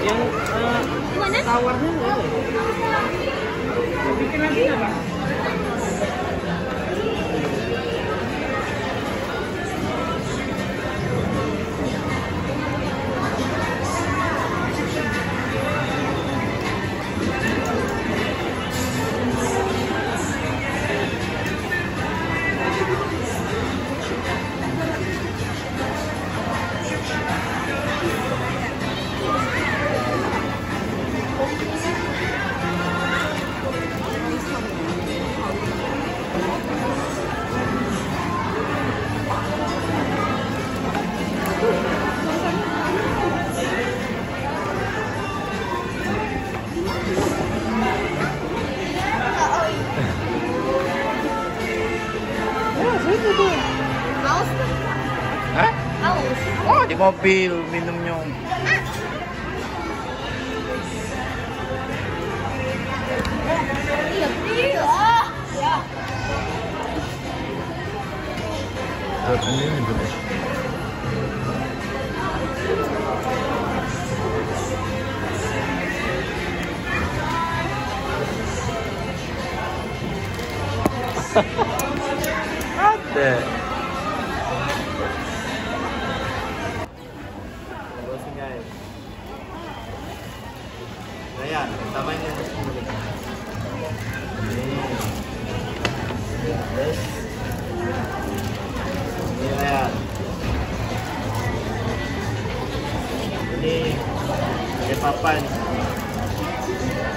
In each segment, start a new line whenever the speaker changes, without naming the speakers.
Yang
Gimana?
tawarnya nggak ada. Bikin lagi nggak, Pak?
Haus tuh.
Hah?
Haus.
Oh, di mobil minumnya.
Iya, iya. Ya.
Ini dulu. Ada.
Bosin guys. Ryan, tamain yang ini. Terus. Ini Ryan. Ini ada papan.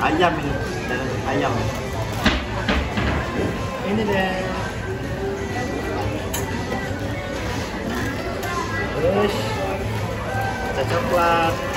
Ayam ini, dalam ayam. Ini deh. Terus ada coklat.